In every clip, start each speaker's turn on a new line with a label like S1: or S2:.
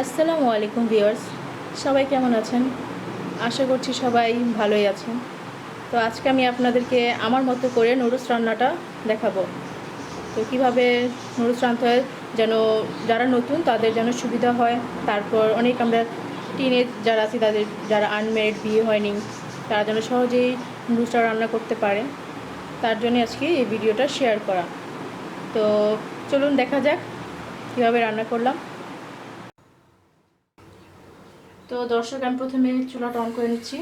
S1: আসসালামু আলাইকুম ভিউয়ার্স, সবাই কেমন আছেন? আশা করছি সবাই ভালোই আছেন। তো আজকে আমি আপনাদেরকে আমার মতো করে নুডলস রান্নাটা দেখাবো। তো কীভাবে নুডলস রাঁধতে হয় যেন যারা নতুন তাদের যেন সুবিধা হয়। তারপর অনেক আমরা টিনেজ যারা আছি তাদের যারা আনমেরিড বিয়ে হয়নি তারা যেন সহজেই নুডলসটা রান্না করতে পারে, তার জন্য আজকে এই ভিডিওটা শেয়ার করা। তো চলুন দেখা যাক কীভাবে রান্না করলাম। তো দর্শক, আমি প্রথমে চুলাটা অন করে নিচ্ছি।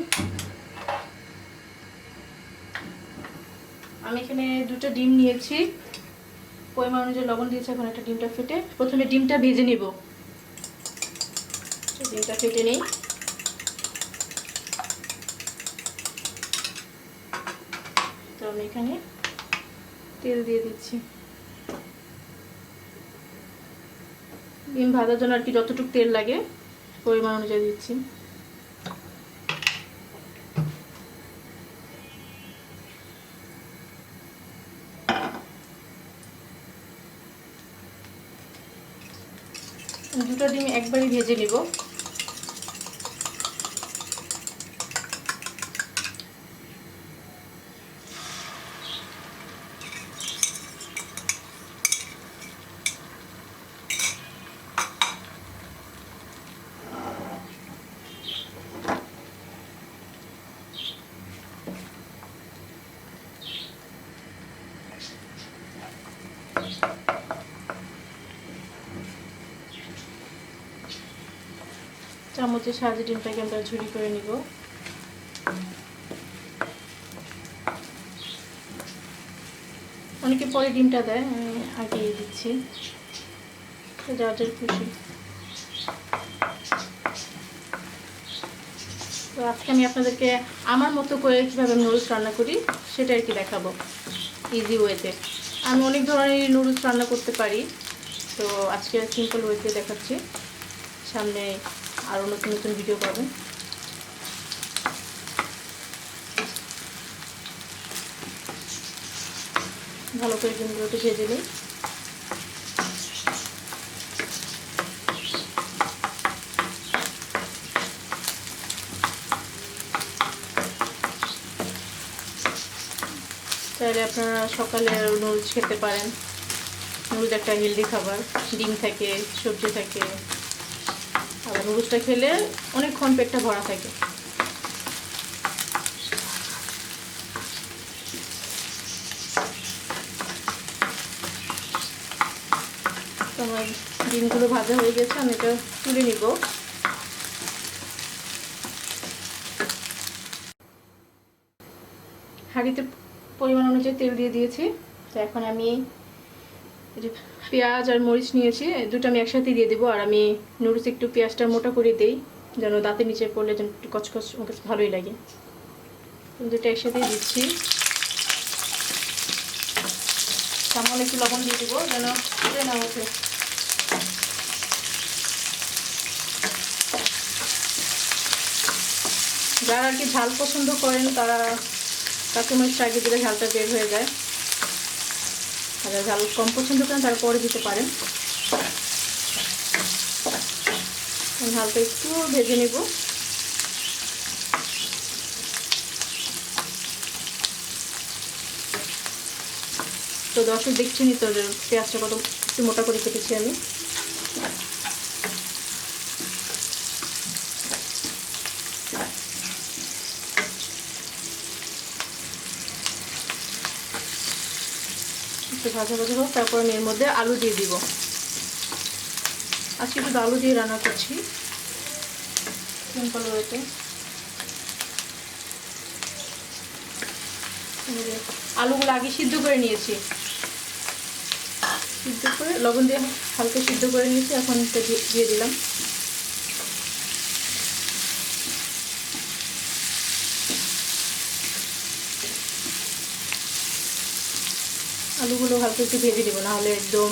S1: আমি এখানে দুটো ডিম নিয়েছি, পরিমাণ অনুযায়ী লবণ দিয়েছি। এখন একটা ডিমটা ফেটে প্রথমে ডিমটা ভেজে নিব। ডিমটা ফেটে নেই। তো আমি এখানে তেল দিয়ে দিচ্ছি। ডিম ভাজার জন্য আর কি যতটুকু তেল লাগে পরিমাণ অনুযায়ী দিচ্ছি। দুটো ডিম একবারই ভেজে নিব। চামচের সাহায্যে ডিমটাকে আমরা ঝুরি করে নিব। অনেকে পরে ডিমটা দেয়, আমি আগিয়ে দিচ্ছি, যার যার খুশি। তো আজকে আমি আপনাদেরকে আমার মতো করে কীভাবে নুডলস রান্না করি সেটা আর কি দেখাবো, ইজি ওয়েতে। আমি অনেক ধরনের নুডলস রান্না করতে পারি, তো আজকে সিম্পল ওয়েতে দেখাচ্ছি। সামনে আরও নতুন নতুন ভিডিও পাবেন। ভালো করে ডিমগুলোকে ভেজে নিই। চাইলে আপনারা সকালে নুডলস খেতে পারেন। নুডলস একটা হেলদি খাবার, ডিম থাকে, সবজি থাকে, আবার নুডলসটা খেলে অনেকক্ষণ পেটটা ভরা থাকে। আমার ডিমগুলো ভাজা হয়ে গেছে, আমি এটা তুলে নিব। হাঁড়িতে পরিমাণ অনুযায়ী তেল দিয়ে দিয়েছি। তো এখন আমি পেঁয়াজ আর মরিচ নিয়েছি, দুটো আমি একসাথে দিয়ে দেবো। আর আমি নুডলস একটু পেঁয়াজটা মোটা করে দিই, যেন দাঁতের নিচে পড়লে যেন একটু কচকচ, আমার কাছে ভালোই লাগে। দুটো একসাথেই দিচ্ছি। সামান্য একটু লবণ দিয়ে দেবো যেন পুড়ে না ওঠে। যারা আর কি ঝাল পছন্দ করেন তারা কাঁচামরিচটা আগে দিলে ঝালটা বের হয়ে যায়, আর ঝাল কম পছন্দ করেন তারা পরে দিতে পারেন। ঝালটা একটু ভেজে নেব। তো দর্শক দেখছেনই তো পেঁয়াজটা কত একটু মোটা করে কেটেছি আমি। একটু ভাজা ভাজা হোক, তারপর আমি এর মধ্যে আলু দিয়ে দিব। আজকে শুধু আলু দিয়ে রান্না করছি সিম্পল ওয়েতে। আলুগুলো আগে সিদ্ধ করে নিয়েছি, সিদ্ধ করে লবণ দিয়ে হালকা সিদ্ধ করে নিয়েছি। এখন দিয়ে দিলাম। আলুগুলো হালকা একটু ভেজে দিব, নাহলে একদম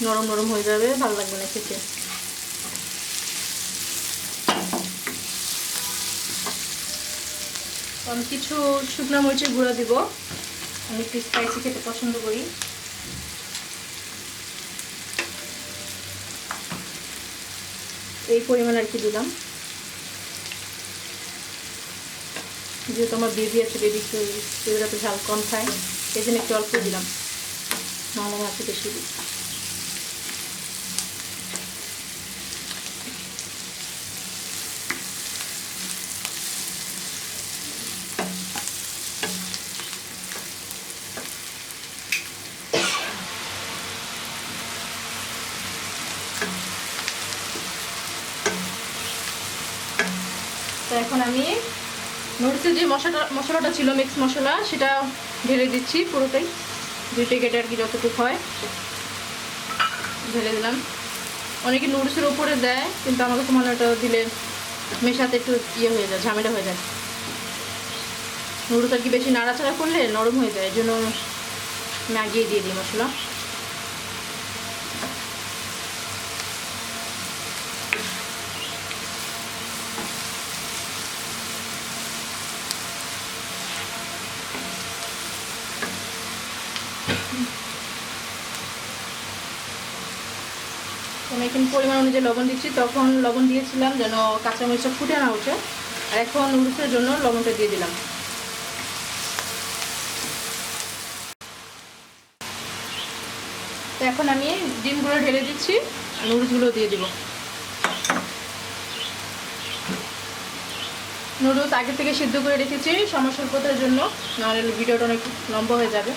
S1: নরম নরম হয়ে যাবে, ভালো লাগবে না খেতে। আমি কিছু শুকনো মরিচের গুঁড়া দিব, আমি একটু স্পাইসি খেতে পছন্দ করি। এই পরিমাণ আর কি দিলাম, যেহেতু আমার বেবি আছে, বেবিরা তো ঝাল কম খায়, এই জন্য একটু অল্প দিলাম, নাহলে আমার একটু বেশি দিই। তো এখন আমি নুডলসের যে মশলাটা ছিল, মিক্স মশলা, সেটা ঢেলে দিচ্ছি পুরোটাই, 2 প্যাকেটে আর কি যতটুকু হয় ঢেলে দিলাম। অনেকে নুডলসের উপরে দেয়, কিন্তু আমার কাছে মনে হয় ওটা দিলে মেশাতে একটু ইয়ে হয়ে যায়, ঝামেলা হয়ে যায়। নুডলস আর কি বেশি নাড়াচাড়া করলে নরম হয়ে যায়, এই জন্য আমি আগিয়ে দিয়ে দিই মশলা। আমি এখানে পরিমাণ অনুযায়ী লবণ দিচ্ছি, তখন লবণ দিয়েছিলাম যেন কাঁচামরিচটা ফুটে না ওঠে, আর এখন নুডলসের জন্য লবণটা দিয়ে দিলাম। তো এখন আমি ডিমগুলো ঢেলে দিচ্ছি আর নুডলসগুলো দিয়ে দিব। নুডলস আগে থেকে সিদ্ধ করে রেখেছি সময় স্বল্পতার জন্য, নাহলে ভিডিওটা অনেক লম্বা হয়ে যাবে।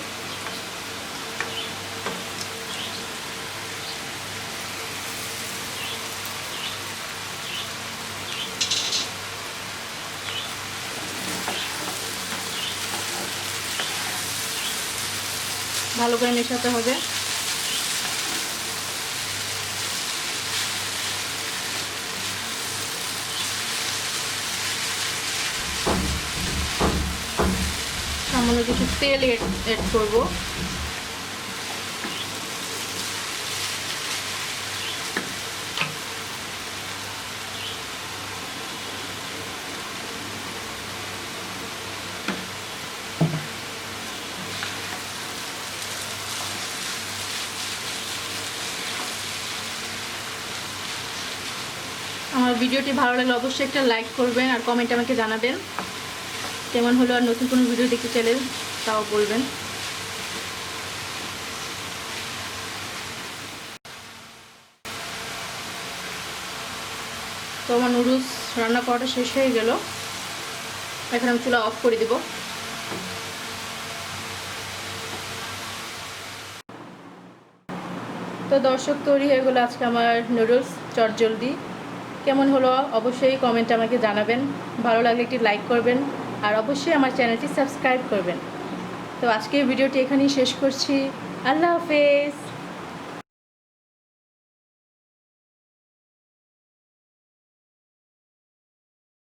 S1: ভালো করে মেশাতে হবে। সামান্য কিছু তেল এড করব। আমার ভিডিওটি ভালো লাগলে অবশ্যই একটা লাইক করবেন আর কমেন্টে আমাকে জানাবেন কেমন হলো, আর নতুন কোনো ভিডিও দেখতে চাইলে তাও বলবেন। তো আমার নুডলস রান্না করাটা শেষ হয়ে গেল, এখন আমি চুলা অফ করে দেব। তো দর্শক, তৈরি হয়ে গেলো আজকে আমার নুডলস চটজলদি। কেমন হলো অবশ্যই কমেন্টে আমাকে জানাবেন, ভালো লাগলে একটি লাইক করবেন আর অবশ্যই আমার চ্যানেলটি সাবস্ক্রাইব করবেন। তো আজকের ভিডিওটি এখানেই শেষ করছি। আল্লাহ হাফেজ।